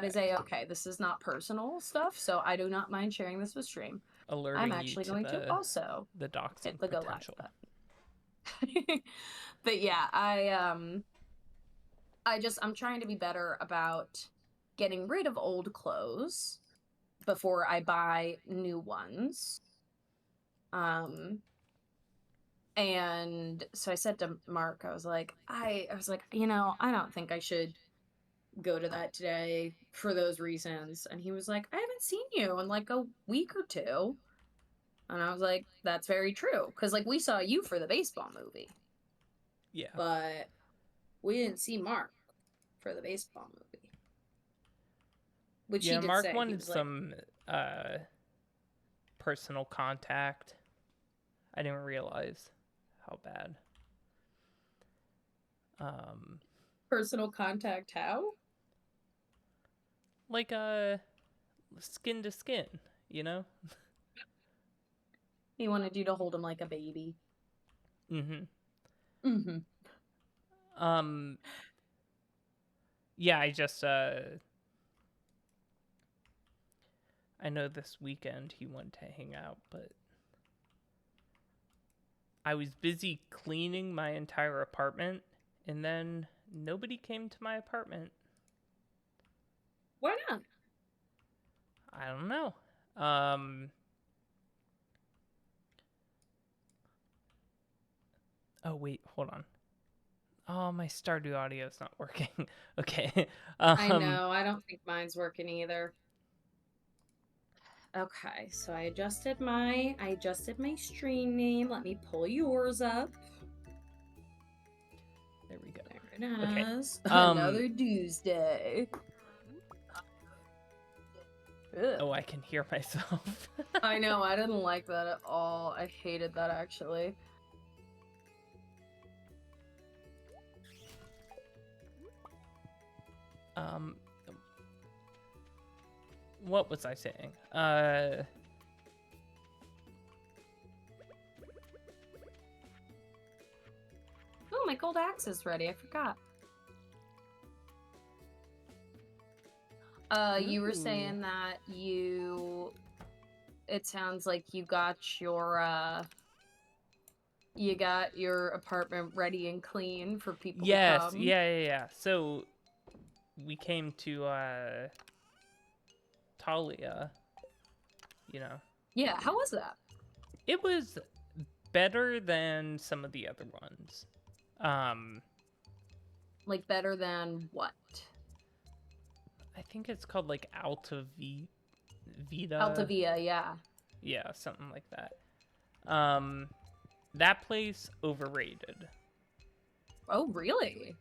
that is a-okay. This is not personal stuff, so I do not mind sharing this with stream. I'm Alerting you actually to going to also the doxing hit the go live potential. button. But yeah, I'm trying to be better about getting rid of old clothes before I buy new ones. And so I said to Mark, I was like, I don't think I should go to that today for those reasons. And he was like, I haven't seen you in like a week or two. And I was like, that's very true. Because like we saw you for the baseball movie. Yeah. But we didn't see Mark for the baseball movie. Which he Yeah, did Mark say. He wanted was like, some personal contact. I didn't realize how bad. personal contact how? Like skin to skin, you know? He wanted you to hold him like a baby. Mm-hmm. Mm-hmm. Um yeah, I know this weekend he wanted to hang out, but I was busy cleaning my entire apartment and then nobody came to my apartment. Why not? I don't know. Um oh wait, hold on. Oh, my Stardew audio is not working. Okay. I know, I don't think mine's working either. Okay, so I adjusted my stream name. Let me pull yours up. There we go. There it Okay. is. Another Tuesday. Oh, I can hear myself. I know, I didn't like that at all. I hated that actually. What was I saying? Oh, my gold axe is ready. I forgot. You were saying that it sounds like you got your apartment ready and clean for people to come. Yeah. So we came to Talia, you know. Yeah, how was that? It was better than some of the other ones. Like better than what? I think it's called like Vita. Altavia, yeah. Yeah, something like that. That place overrated. Oh, really?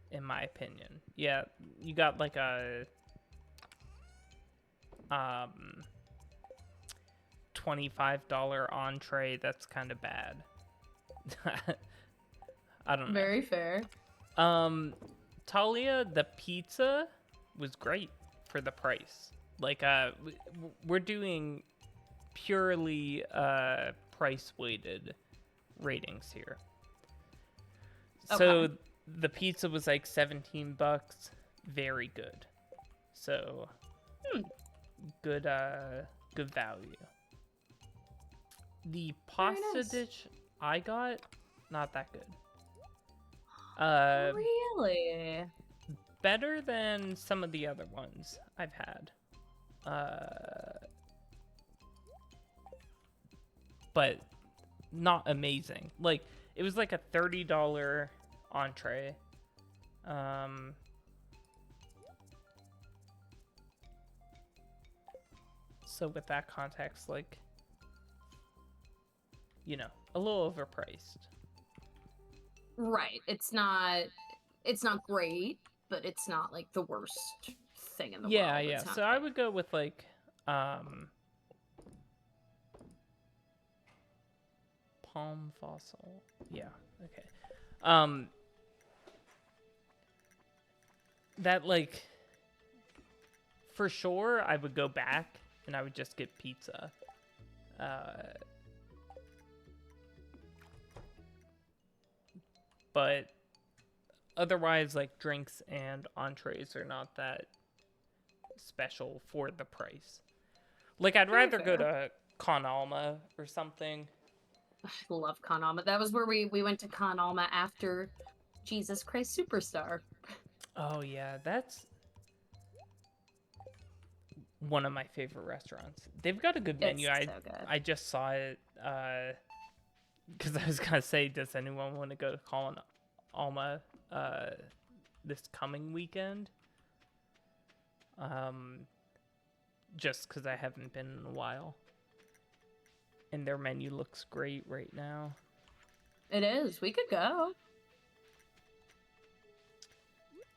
In my opinion. Yeah, you got like a $25 entree that's kind of bad. I don't know. Very fair. Talia, the pizza was great for the price. Like we're doing purely price weighted ratings here. Okay. So the pizza was like $17, very good. So good value. The pasta dish I got, not that good. Really? Better than some of the other ones I've had. But not amazing. Like, it was like a $30 entree. So with that context, like, you know, a little overpriced. Right. It's not great, but it's not like the worst thing in the world. Yeah. So I would go with like Palm Fossil. Yeah, okay. That like for sure I would go back and I would just get pizza. But otherwise, like, drinks and entrees are not that special for the price. Like, I'd Very rather go fair. to Con Alma or something. I love Con Alma. That was where we went to Con Alma after Jesus Christ Superstar. Oh yeah, that's one of my favorite restaurants. They've got a good menu. It's I so good. I just saw it because I was gonna say, does anyone want to go to Con Alma this coming weekend? Just because I haven't been in a while, and their menu looks great right now. It is. We could go.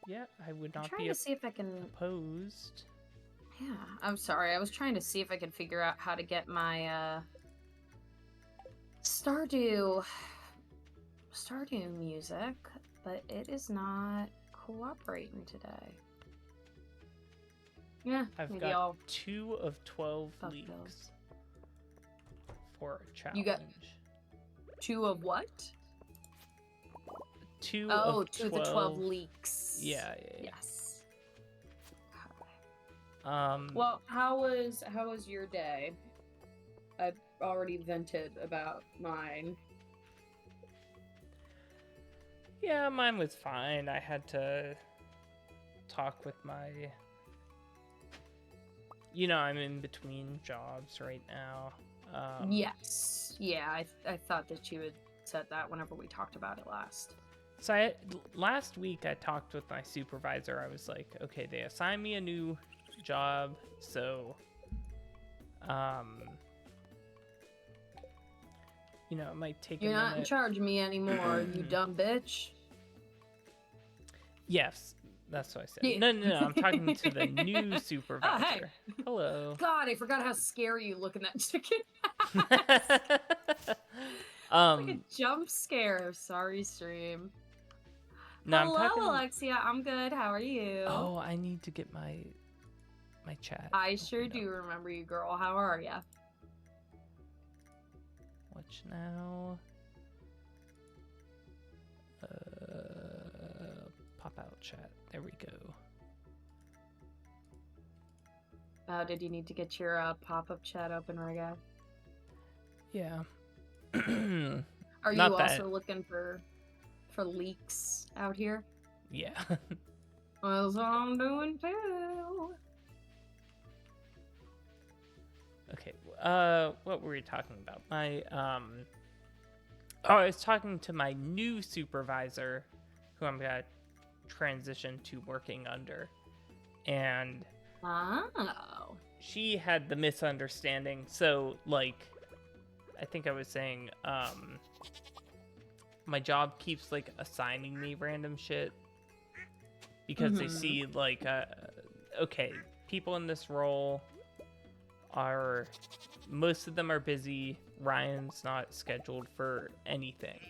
Yeah, I would I'm not trying be to see if I can. opposed. Yeah, I'm sorry. I was trying to see if I could figure out how to get my Stardew music, but it is not cooperating today. Yeah, I've maybe got I'll 2 of 12 fuck leaks those. for a challenge. You got 2 of what? 2 Oh, of 2 of 12. the 12 leaks. Yeah. Yes. Um. Well, how was your day? I've already vented about mine. Yeah, mine was fine. I had to talk with my. I'm in between jobs right now. Yes. Yeah, I thought that you had said that whenever we talked about it last. So last week I talked with my supervisor. I was like, okay, they assigned me a new job, so it might take You're a not in minute. charge of me anymore, you dumb bitch. Yes, that's what I said. Yeah. No, I'm talking to the new supervisor. Oh, hey. Hello. God, I forgot how scary you look in that chicken. Like a jump scare. Sorry, stream. No, I'm Hello, talking. Alexia. I'm good. How are you? Oh, I need to get my chat. I sure do remember you, girl. How are ya? Watch now. Pop out chat. There we go. Oh, did you need to get your pop-up chat open, Ryguy? Yeah. Are you Not also looking for leaks out here? Yeah. Well, that's what I'm doing too. Okay. What were we talking about? I was talking to my new supervisor, who I'm gonna transition to working under, and Oh. she had the misunderstanding. So, like, I think I was saying, my job keeps like assigning me random shit because they see like, okay, people in this role most of them are busy. Ryan's not scheduled for anything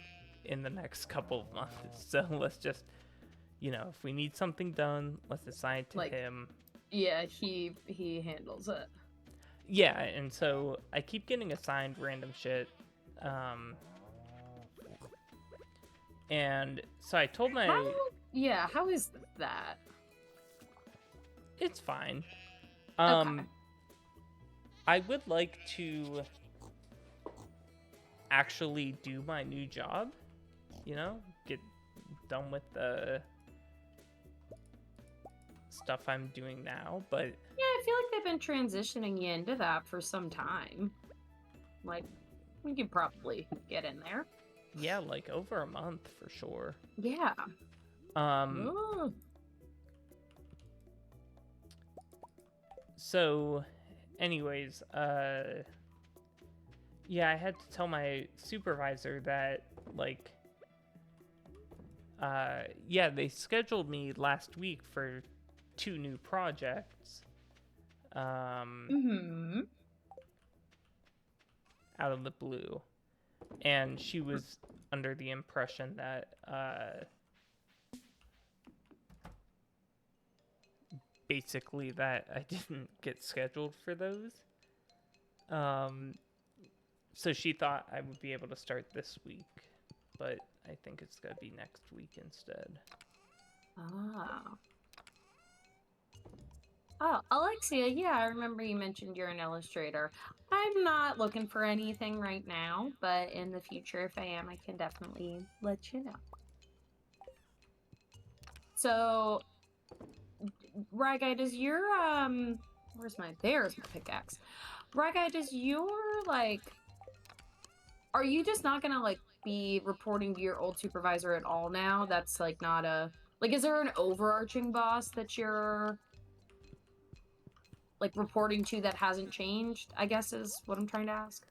in the next couple of months, so let's just, if we need something done, let's assign it to him. Yeah, he handles it. Yeah, and so I keep getting assigned random shit. And so I told my... How is that? It's fine. Okay. I would like to actually do my new job, get done with the stuff I'm doing now, but... Yeah, I feel like they've been transitioning you into that for some time. Like, we could probably get in there. Yeah, like over a month for sure. Yeah. Ooh. So, anyways, yeah, I had to tell my supervisor that, like, yeah, they scheduled me last week for 2 new projects. Out of the blue. And she was under the impression that, basically that I didn't get scheduled for those. So she thought I would be able to start this week, but I think it's gonna be next week instead. Ah. Oh, Alexia, yeah, I remember you mentioned you're an illustrator. I'm not looking for anything right now, but in the future, if I am, I can definitely let you know. So, Ryguy, does your, there's my pickaxe. Ryguy, does your, are you just not gonna, be reporting to your old supervisor at all now? That's, not a, is there an overarching boss that you're reporting to that hasn't changed, I guess is what I'm trying to ask.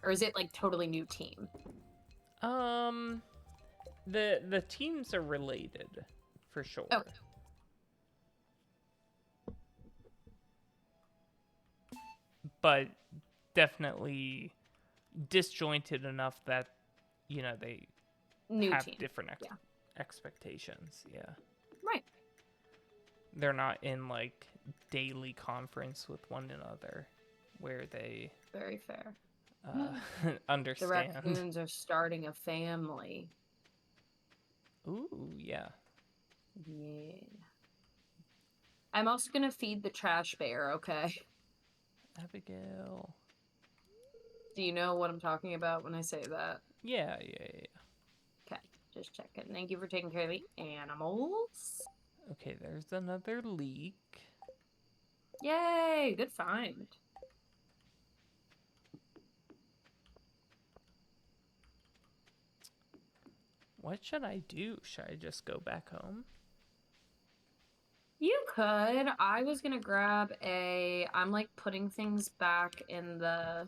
Or is it totally new team? The teams are related for sure. Okay. But definitely disjointed enough that they New have team. different expectations. Yeah. Right. They're not in daily conference with one another where they very fair. Understand. The raccoons are starting a family. Ooh, yeah. Yeah. I'm also gonna feed the trash bear, okay? Abigail. Do you know what I'm talking about when I say that? Yeah. Okay, just checking. Thank you for taking care of the animals. Okay, there's another leak. Yay, good find. What should I do? Should I just go back home? You could. I was gonna grab I'm putting things back in the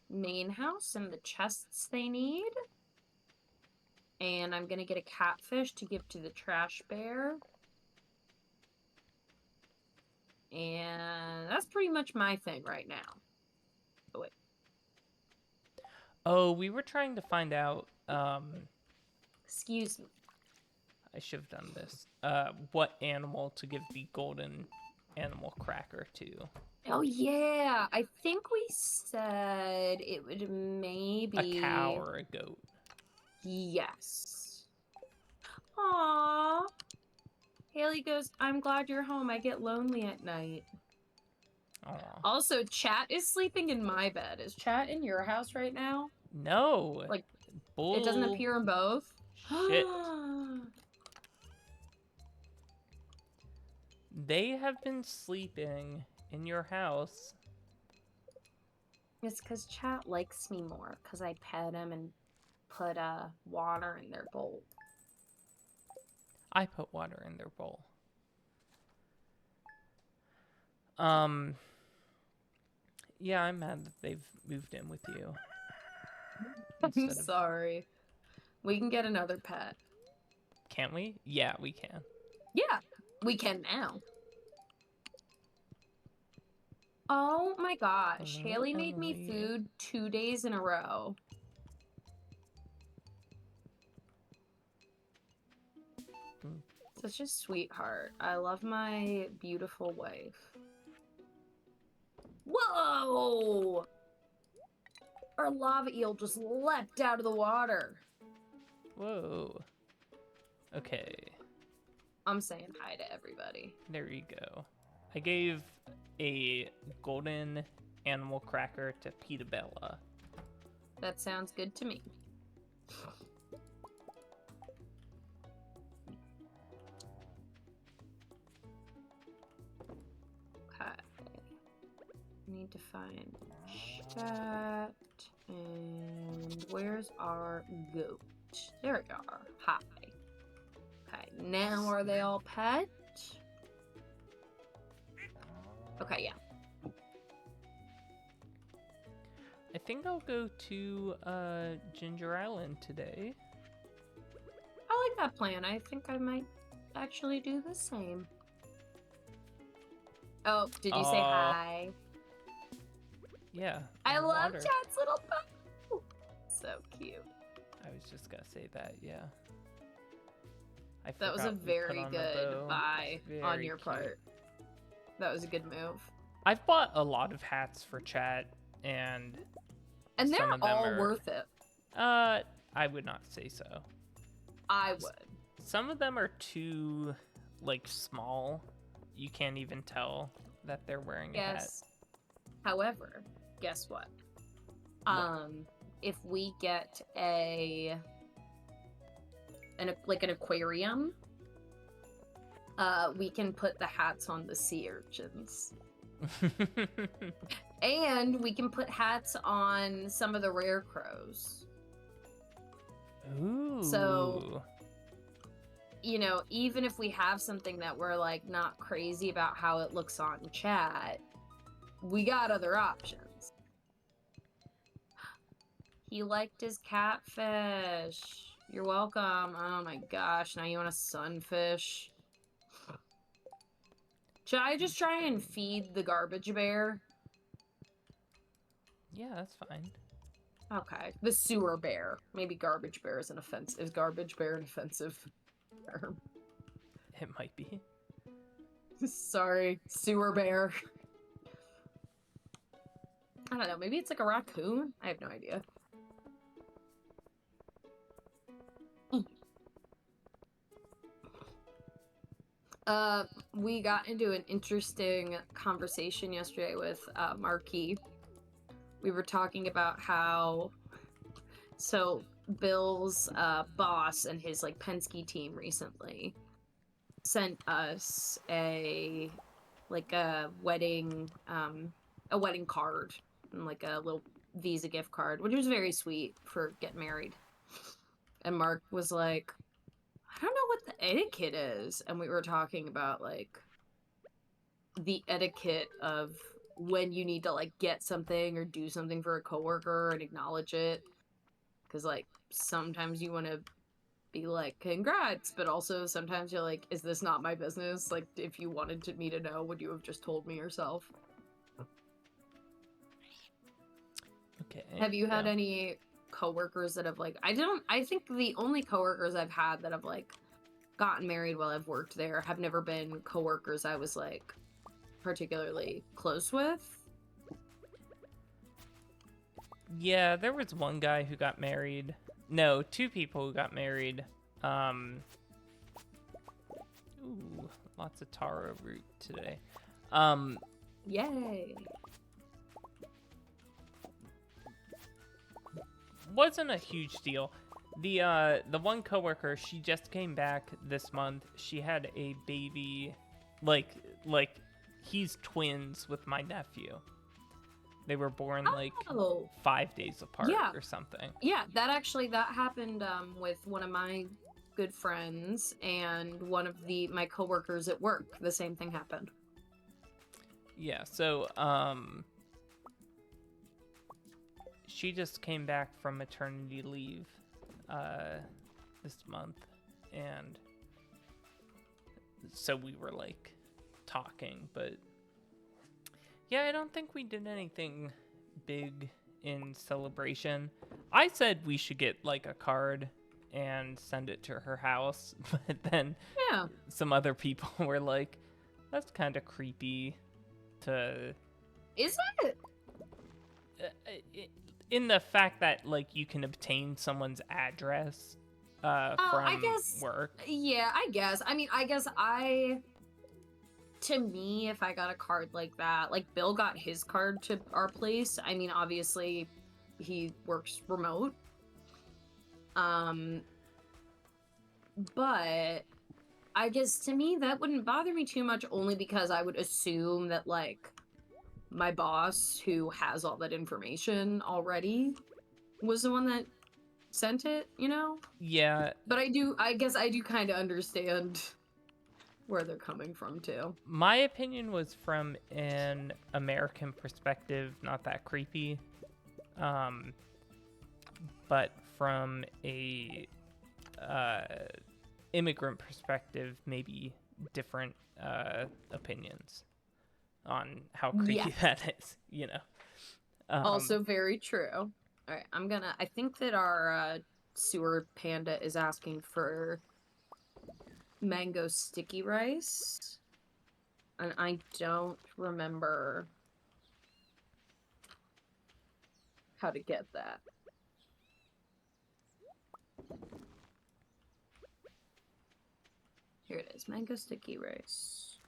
main house and the chests they need. And I'm gonna get a catfish to give to the trash bear. And that's pretty much my thing right now. Oh, wait. Oh, we were trying to find out, Excuse me. I should have done this. What animal to give the golden animal cracker to. Oh, yeah. I think we said it would maybe... A cow or a goat. Yes. Aww. Haley goes, I'm glad you're home. I get lonely at night. Aww. Also, Chat is sleeping in my bed. Is Chat in your house right now? No. Bull. It doesn't appear in both? Shit. They have been sleeping in your house. It's because Chat likes me more, because I pet him and put water in their bowl. I put water in their bowl. Yeah, I'm mad that they've moved in with you. I'm sorry. We can get another pet. Can't we? Yeah, we can. Yeah, we can now. Oh my gosh. Hello, Haley made Emily. me food 2 days in a row. Such a sweetheart. I love my beautiful wife. Whoa! Our lava eel just leapt out of the water. Whoa. Okay. I'm saying hi to everybody. There you go. I gave a golden animal cracker to Petabella. That sounds good to me. Okay. Need to find Chat. And where's our goat? There we are. Hi. Okay, now are they all pet? Okay, yeah. I think I'll go to Ginger Island today. I like that plan. I think I might actually do the same. Oh, did you say hi? Yeah. I love water. Chat's little bow. So cute. I was just gonna say that, yeah. That was a very good buy on your part. That was a good move. I've bought a lot of hats for Chat, and they're all worth it. I would not say so. I would. Some of them are too small you can't even tell that they're wearing a hat. Yes. However, guess what? What? If we get like an aquarium, we can put the hats on the sea urchins. And we can put hats on some of the rare crows. Ooh. So, you know, even if we have something that we're like not crazy about how it looks on chat, we got other options. He liked his catfish. You're welcome. Oh my gosh, now you want a sunfish? Should I just try and feed the garbage bear? Yeah, that's fine. Okay. The sewer bear. Maybe garbage bear is an offense. Is garbage bear an offensive term? It might be. Sorry, sewer bear. I don't know. Maybe it's like a raccoon? I have no idea. We got into an interesting conversation yesterday with Marquis. We were talking about how Bill's boss and his like Penske team recently sent us a wedding card and like a little Visa gift card, which was very sweet for getting married. And Mark was like, I don't know what the etiquette is. And we were talking about like the etiquette of when you need to like get something or do something for a coworker and acknowledge it. Because like sometimes you want to be like, congrats, but also sometimes you're like, is this not my business? Like, if you wanted me to know, would you have just told me yourself? Okay. Have you had any coworkers that have like, I think the only coworkers I've had that have like gotten married while I've worked there have never been coworkers I was like particularly close with. Yeah, there was one guy who got married. No, two people who got married. Ooh, lots of taro root today. Yay. Wasn't a huge deal. The one coworker, she just came back this month. She had a baby, like he's twins with my nephew. They were born like 5 days apart or something. Yeah, that happened with one of my good friends and one of my coworkers at work. The same thing happened. Yeah, so she just came back from maternity leave this month, and so we were like talking, but yeah, I don't think we did anything big in celebration. I said we should get like a card and send it to her house, but then some other people were like, that's kind of creepy to... Is it? In the fact that like you can obtain someone's address from work. Yeah, I guess. I mean, to me, if I got a card like that, like Bill got his card to our place. I mean, obviously he works remote. But I guess to me that wouldn't bother me too much, only because I would assume that like my boss, who has all that information already, was the one that sent it, you know? Yeah. But I guess I do kind of understand where they're coming from too. My opinion was from an American perspective, not that creepy. But from a immigrant perspective, maybe different opinions on how creepy that is, you know. Also very true. All right, I think that our sewer panda is asking for mango sticky rice, and I don't remember how to get that. Here it is, mango sticky rice.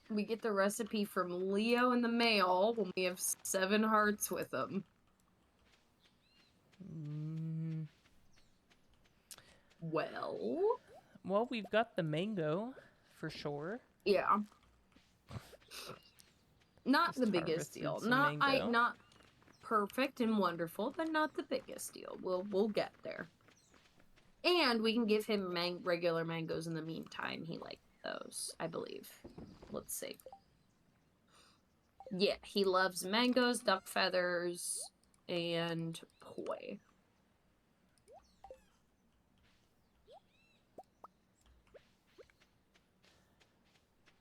We get the recipe from Leo in the mail when we have 7 hearts with him. Well, we've got the mango for sure. Yeah. Not Just the biggest harvested deal. some Not mango. not perfect and wonderful, but not the biggest deal. We'll get there. And we can give him regular mangoes in the meantime. He liked those, I believe. Let's see. Yeah, he loves mangoes, duck feathers, and poi.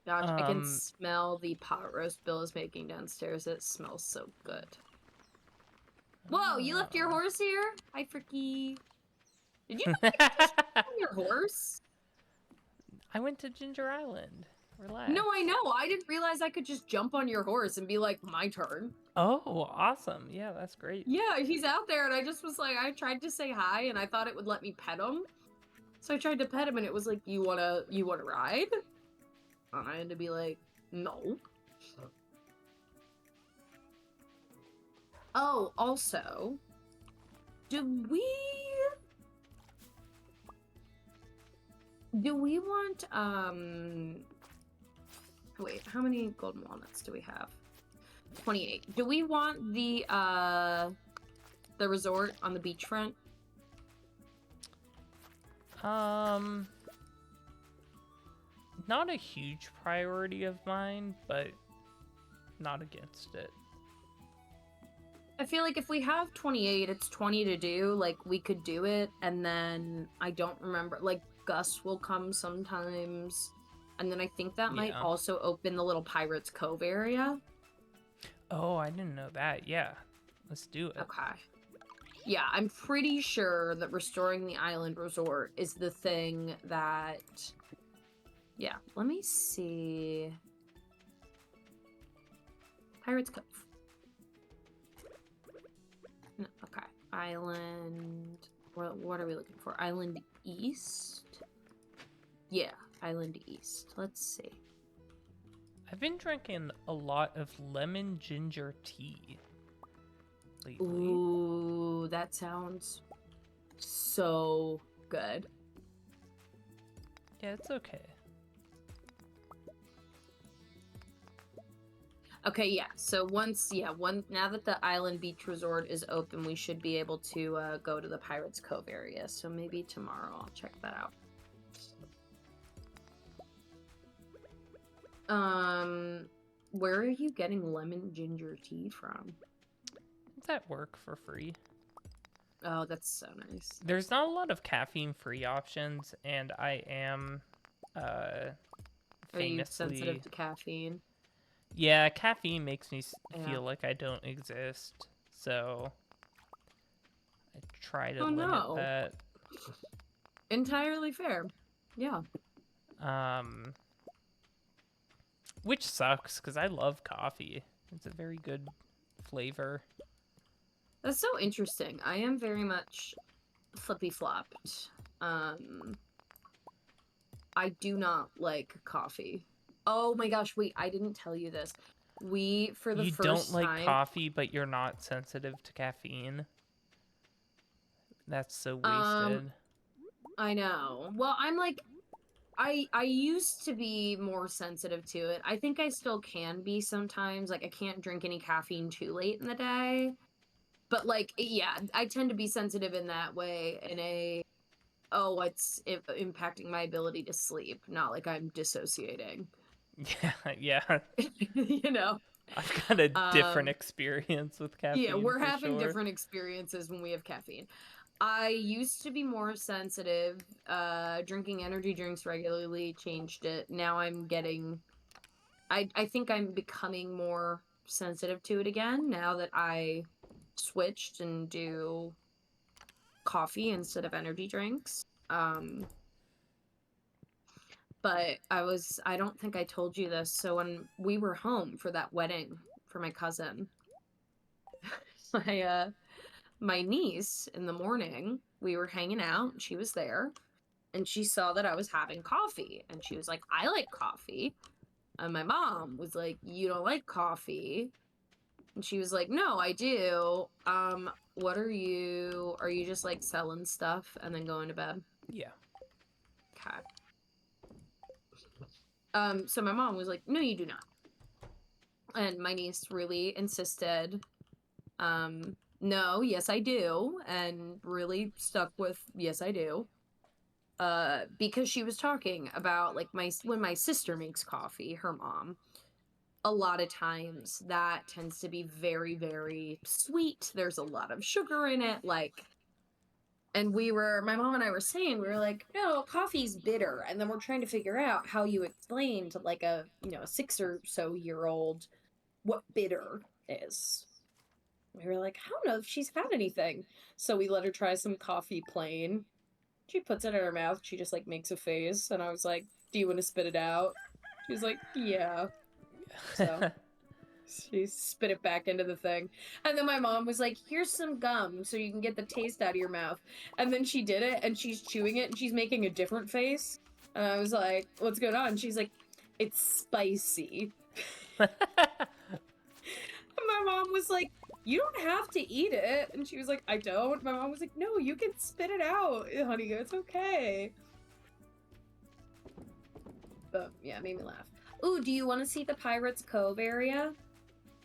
Gosh, I can smell the pot roast Bill is making downstairs. It smells so good. Whoa, you left your horse here? Hi, Fricky. Did you just on your horse? I went to Ginger Island. Relax. No, I know. I didn't realize I could just jump on your horse and be like, my turn. Oh, awesome. Yeah, that's great. Yeah, he's out there, and I just was like, I tried to say hi, and I thought it would let me pet him. So I tried to pet him, and it was like, you wanna ride? And I had to be like, no. Oh, also, do we want, wait, how many golden walnuts do we have? 28. Do we want the resort on the beachfront? Not a huge priority of mine, but not against it. I feel like if we have 28, it's 20 to do. Like, we could do it, and then I don't remember. Like, Gus will come sometimes, and then I think that might also open the little Pirates Cove area. Oh, I didn't know that. Yeah, let's do it. Okay. Yeah, I'm pretty sure that restoring the island resort is the thing that... Yeah, let me see. Pirates Cove. No, okay. Island... What are we looking for? Island East? Yeah, Island East. Let's see. I've been drinking a lot of lemon ginger tea lately. Ooh, that sounds so good. Yeah, it's okay. Okay, yeah. So now that the Island Beach Resort is open, we should be able to go to the Pirates Cove area. So maybe tomorrow I'll check that out. Where are you getting lemon ginger tea from? It's at work for free. Oh, that's so nice. There's not a lot of caffeine-free options, and I am famously... Are you sensitive to caffeine? Yeah, caffeine makes me feel like I don't exist, so I try to limit that. Entirely fair. Yeah. Which sucks, because I love coffee. It's a very good flavor. That's so interesting. I am very much flippy-flopped. I do not like coffee. Oh my gosh, wait, I didn't tell you this. We, for the first time... You don't like coffee, but you're not sensitive to caffeine? That's so wasted. I know. Well, I'm like... I used to be more sensitive to it. I think I still can be sometimes. Like, I can't drink any caffeine too late in the day. But, like, yeah, I tend to be sensitive in that way. In a, oh, it's impacting my ability to sleep. Not like I'm dissociating. Yeah. You know? I've got a different experience with caffeine. Yeah, we're having different experiences when we have caffeine. I used to be more sensitive. Drinking energy drinks regularly changed it. Now I'm getting... I think I'm becoming more sensitive to it again now that I switched and do coffee instead of energy drinks. But I don't think I told you this. So when we were home for that wedding for my cousin, my niece, in the morning, we were hanging out, and she was there, and she saw that I was having coffee, and she was like, I like coffee. And my mom was like, you don't like coffee? And she was like, no, I do. What are you just like selling stuff and then going to bed? Yeah. Okay. So my mom was like, no, you do not. And my niece really insisted, no, yes, I do. And really stuck with, yes, I do. Because she was talking about like when my sister makes coffee, her mom, a lot of times that tends to be very, very sweet. There's a lot of sugar in it, like, and my mom and I were saying, we were like, no, coffee's bitter. And then we're trying to figure out how you explain to like a 6 or so-year-old what bitter is. We were like, I don't know if she's had anything. So we let her try some coffee plain. She puts it in her mouth. She just like makes a face. And I was like, do you want to spit it out? She was like, yeah. So she spit it back into the thing. And then my mom was like, here's some gum so you can get the taste out of your mouth. And then she did it and she's chewing it and she's making a different face. And I was like, what's going on? She's like, it's spicy. And my mom was like, you don't have to eat it. And she was like, I don't. My mom was like, no, you can spit it out, honey. It's okay. But yeah, it made me laugh. Ooh, do you want to see the Pirates Cove area?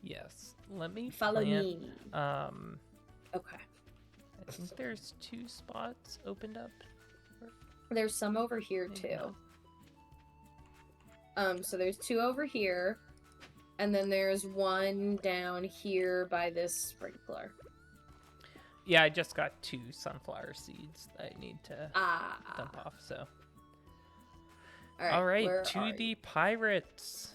Yes. Let me follow me. Okay. I think there's 2 spots opened up. There's some over here too. So there's 2 over here, and then there's 1 down here by this sprinkler. Yeah, I just got 2 sunflower seeds that I need to dump off. So. All right, to the pirates.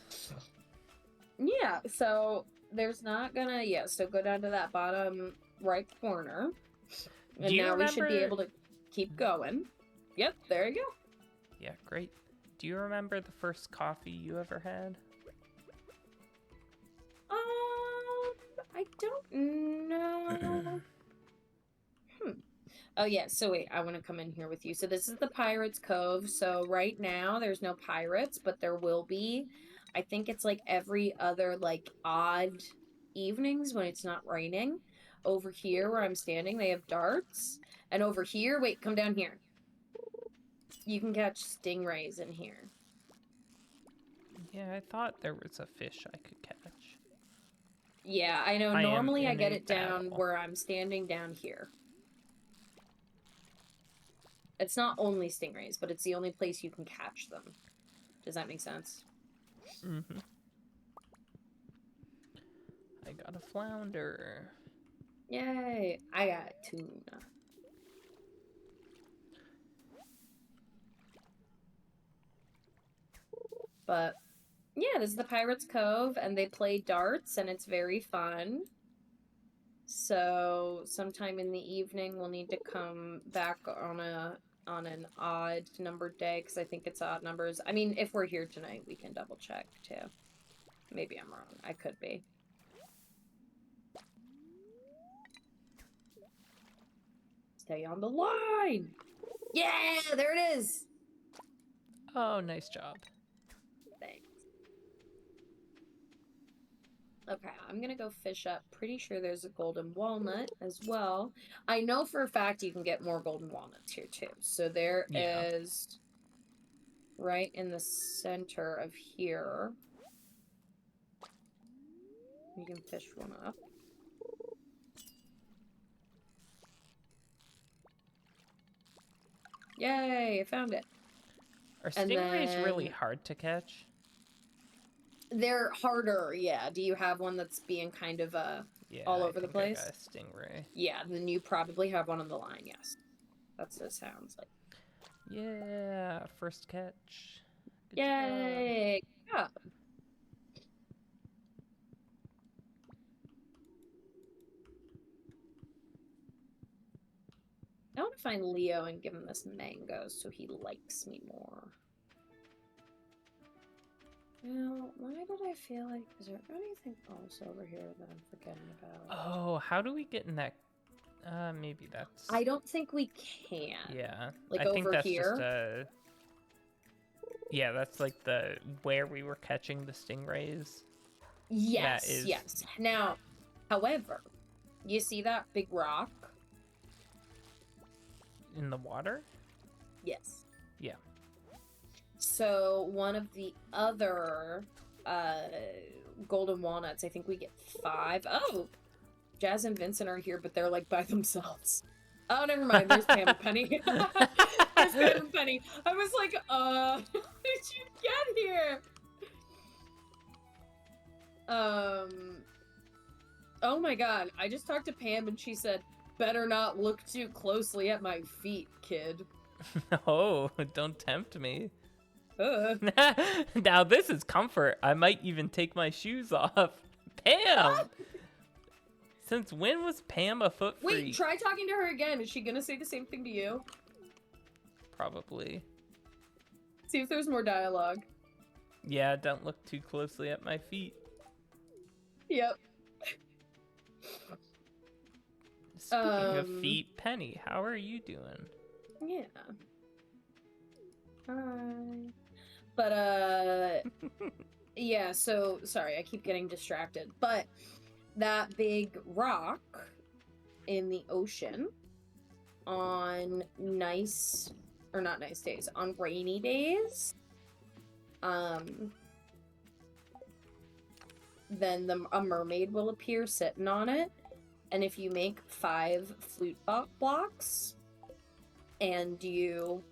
Yeah. So there's not gonna. Yeah. So go down to that bottom right corner, and now we should be able to keep going. Yep. There you go. Yeah. Great. Do you remember the first coffee you ever had? I don't know. Oh yeah, so wait, I want to come in here with you. So this is the Pirates Cove. So right now there's no pirates, but there will be. I think it's like every other like odd evenings when it's not raining. Over here where I'm standing, they have darts. And over here, wait, come down here. You can catch stingrays in here. Yeah, I thought there was a fish I could catch. Yeah, I know. Normally I get it down where I'm standing down here. It's not only stingrays, but it's the only place you can catch them. Does that make sense? Mm-hmm. I got a flounder. Yay! I got tuna. But yeah, this is the Pirates Cove, and they play darts, and it's very fun. So sometime in the evening, we'll need to come back on an odd numbered day, because I think it's odd numbers. I mean, if we're here tonight, we can double check too. Maybe I'm wrong. I could be. Stay on the line! Yeah, there it is! Oh, nice job. Thanks. Okay, I'm gonna go fish up. Pretty sure there's a golden walnut as well. I know for a fact you can get more golden walnuts here too. So there is right in the center of here. You can fish one up. Yay, I found it. Are stingrays really hard to catch? They're harder, yeah. Do you have one that's being kind of all over the place? I got a stingray. Yeah, then you probably have one on the line, yes. That's what it sounds like. Yeah, first catch. Good Yay! Good job. I want to find Leo and give him this mango so he likes me more. Now, why did I feel like... Is there anything else over here that I'm forgetting about? Oh, how do we get in that... Maybe that's... I don't think we can. Yeah. Like I think over that's here? just Yeah, that's like where we were catching the stingrays. That Yes, is... yes. Now, however, you see that big rock? In the water? Yes. Yeah. So one of the other golden walnuts, I think we get 5. Oh, Jazz and Vincent are here, but they're like by themselves. Oh, never mind. There's Pam and Penny. There's Pam and Penny. I was like, how did you get here? Oh my god. I just talked to Pam and she said, better not look too closely at my feet, kid. Oh, don't tempt me. Now this is comfort. I might even take my shoes off. Pam! Since when was Pam a foot freak? Wait, try talking to her again. Is she gonna say the same thing to you? Probably. See if there's more dialogue. Yeah, don't look too closely at my feet. Yep. Speaking of feet, Penny, how are you doing? Yeah. Hi. But, yeah, so, sorry, I keep getting distracted. But that big rock in the ocean on nice, or not nice days, on rainy days, then a mermaid will appear sitting on it. And if you make 5 flute blocks and you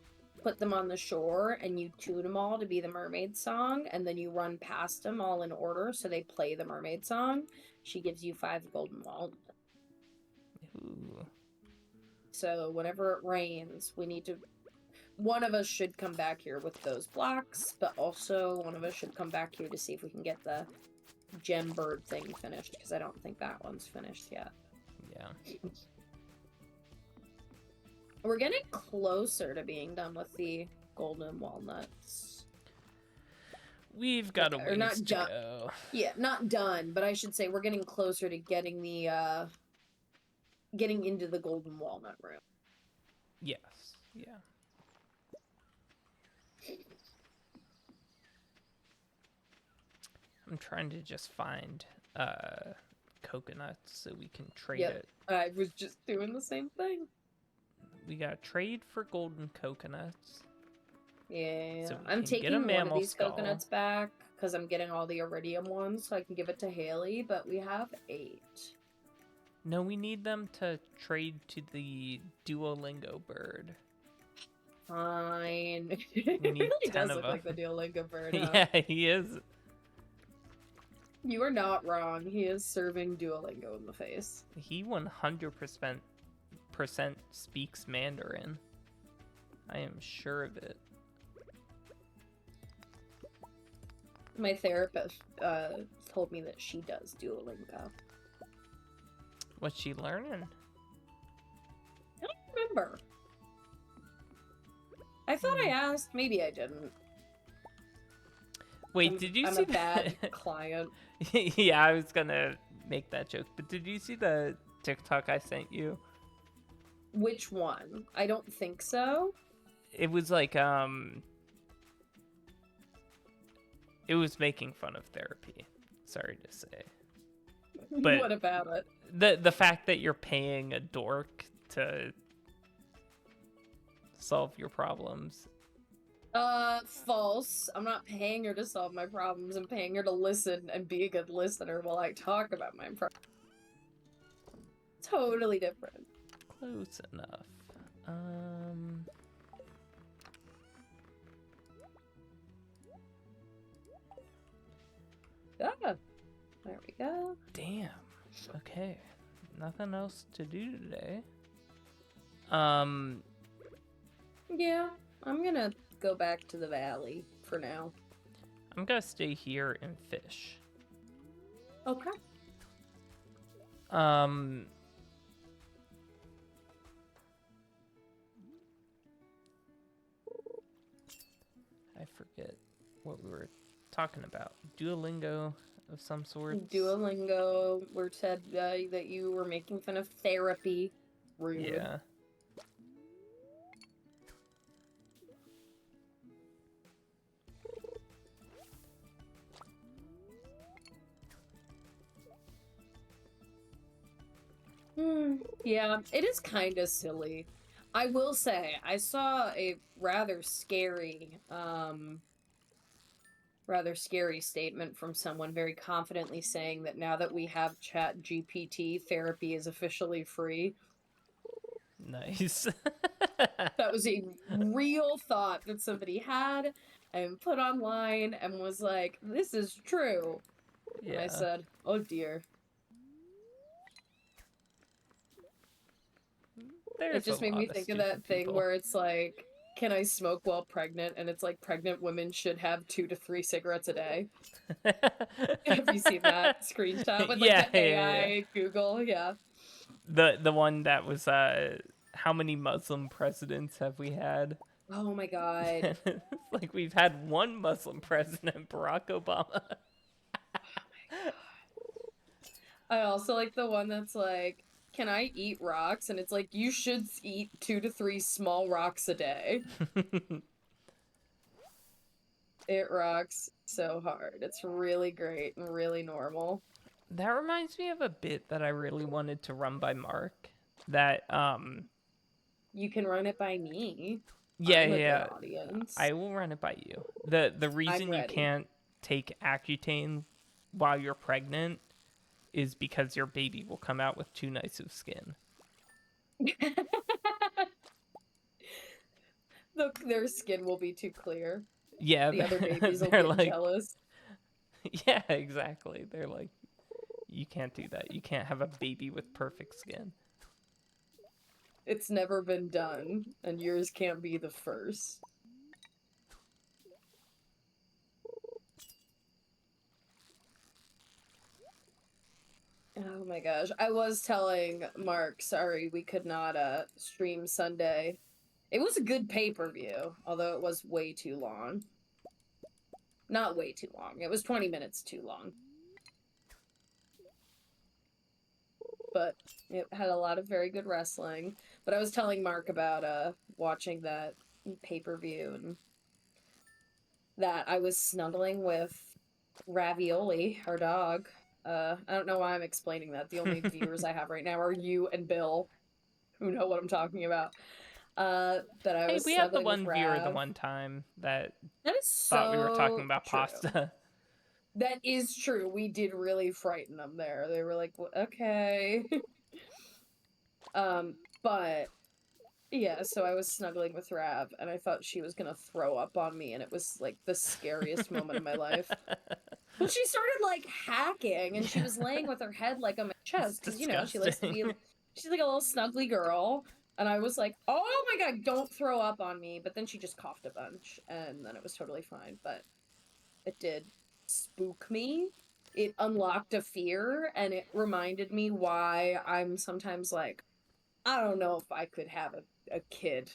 put them on the shore and you tune them all to be the mermaid song, and then you run past them all in order so they play the mermaid song, she gives you 5 golden walnuts. Ooh. So whenever it rains, we need to... One of us should come back here with those blocks, but also one of us should come back here to see if we can get the gem bird thing finished, because I don't think that one's finished yet. Yeah. We're getting closer to being done with the golden walnuts. We've got a ways not to go. Yeah, not done, but I should say we're getting closer to getting the, getting into the golden walnut room. Yes, yeah. I'm trying to just find coconuts so we can trade it. I was just doing the same thing. We got trade for golden coconuts. Yeah, So I'm taking one of these skull. coconuts back because I'm getting all the iridium ones so I can give it to Haley, but we have 8. No, we need them to trade to the Duolingo bird. Fine. We need He really 10 does of look them. like the Duolingo bird, huh? Yeah, he is. You are not wrong. He is serving Duolingo in the face. He 100% speaks Mandarin. I am sure of it. My therapist told me that she does Duolingo. What's she learning? I don't remember. I thought I asked. Maybe I didn't. Wait, did you see I'm a bad client. Yeah, I was gonna make that joke, but did you see the TikTok I sent you? Which one? I don't think so. It was like, it was making fun of therapy. Sorry to say. But what about it? The fact that you're paying a dork to solve your problems. False. I'm not paying her to solve my problems. I'm paying her to listen and be a good listener while I talk about my problems. Totally different. Close enough. Ah, there we go. Damn. Okay. Nothing else to do today. Yeah, I'm gonna go back to the valley for now. I'm gonna stay here and fish. Okay. I forget what we were talking about. Duolingo of some sort. Duolingo, we said that you were making fun of therapy. Rude. Yeah. Yeah, it is kind of silly. I will say, I saw a rather scary statement from someone very confidently saying that now that we have Chat GPT, therapy is officially free. Nice. That was a real thought that somebody had and put online and was like, this is true. And I Yeah. said, oh dear. It There's a just made me lot of think of stupid that thing people. where it's like, can I smoke while pregnant? And it's like pregnant women should have 2 to 3 cigarettes a day. Have you seen that screenshot with like Yeah, the yeah, yeah. AI Google? Yeah. The one that was how many Muslim presidents have we had? Oh my god. Like we've had one Muslim president, Barack Obama. I also like the one that's like, can I eat rocks? And it's like, you should eat 2 to 3 small rocks a day. It rocks so hard. It's really great and really normal. That reminds me of a bit that I really wanted to run by Mark. That You can run it by me. yeah, I'm a good yeah. audience. I will run it by you. The I'm reason you ready. can't take Accutane while you're pregnant is because your baby will come out with too nice of skin. Their skin will be too clear. Yeah, The other babies will they're get like, jealous. yeah, exactly. They're like, you can't do that. You can't have a baby with perfect skin. It's never been done, and yours can't be the first. Oh my gosh. I was telling Mark, sorry, we could not stream Sunday. It was a good pay-per-view, although it was way too long. Not way too long. It was 20 minutes too long. But it had a lot of very good wrestling. But I was telling Mark about watching that pay-per-view and that I was snuggling with Ravioli, our dog. I don't know why I'm explaining that. The only viewers I have right now are you and Bill, who know what I'm talking about. That I Hey, was we had the snuggling with one viewer the Rav. one time that That is thought we were talking so about true. pasta. That is true. We did really frighten them there. They were like, okay. But yeah, so I was snuggling with Rav and I thought she was gonna throw up on me, and it was like the scariest moment of my life. Well, she started like hacking and she Yeah, was laying with her head like on my it's chest because, you know, she likes to be, disgusting. she's like a little snuggly girl. And I was like, oh my god, don't throw up on me. But then she just coughed a bunch and then it was totally fine. But it did spook me. It unlocked a fear and it reminded me why I'm sometimes like, I don't know if I could have a kid.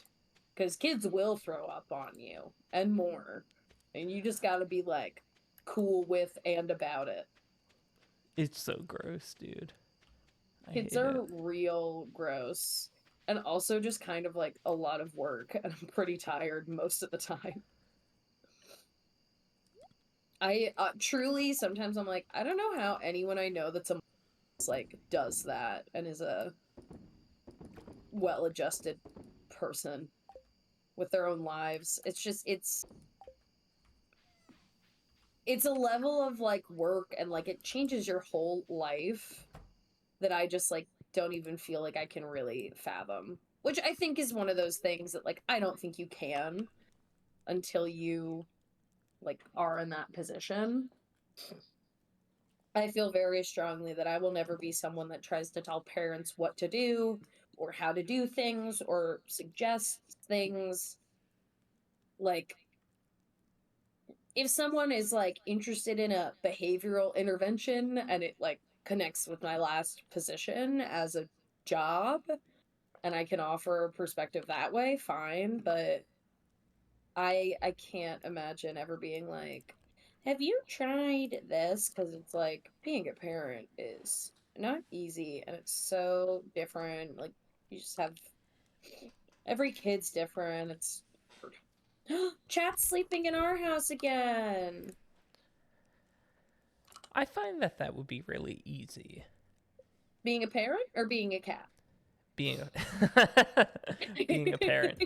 Because kids will throw up on you and more. And you just gotta be like cool with and about it. It's so gross, dude. I Kids hate it. are real gross. And also just kind of like a lot of work. And I'm pretty tired most of the time. I truly sometimes I'm like, I don't know how anyone I know that's a like does that and is a well-adjusted person with their own lives. It's just it's a level of like work and like it changes your whole life that I just like don't even feel like I can really fathom. Which I think is one of those things that like I don't think you can until you like are in that position. I feel very strongly that I will never be someone that tries to tell parents what to do or how to do things or suggest things. Like, if someone is like interested in a behavioral intervention and it like connects with my last position as a job and I can offer a perspective that way, fine, but I can't imagine ever being like, have you tried this? Because it's like being a parent is not easy and it's so different. Like You just have every kid's different. It's Chat's sleeping in our house again. I find that that would be really easy. Being a parent or being a cat? Being being a parent.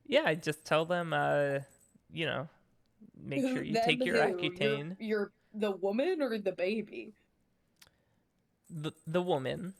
Yeah, I just tell them, you know, make sure you Them take your who? Accutane. You're the woman or the baby? The woman.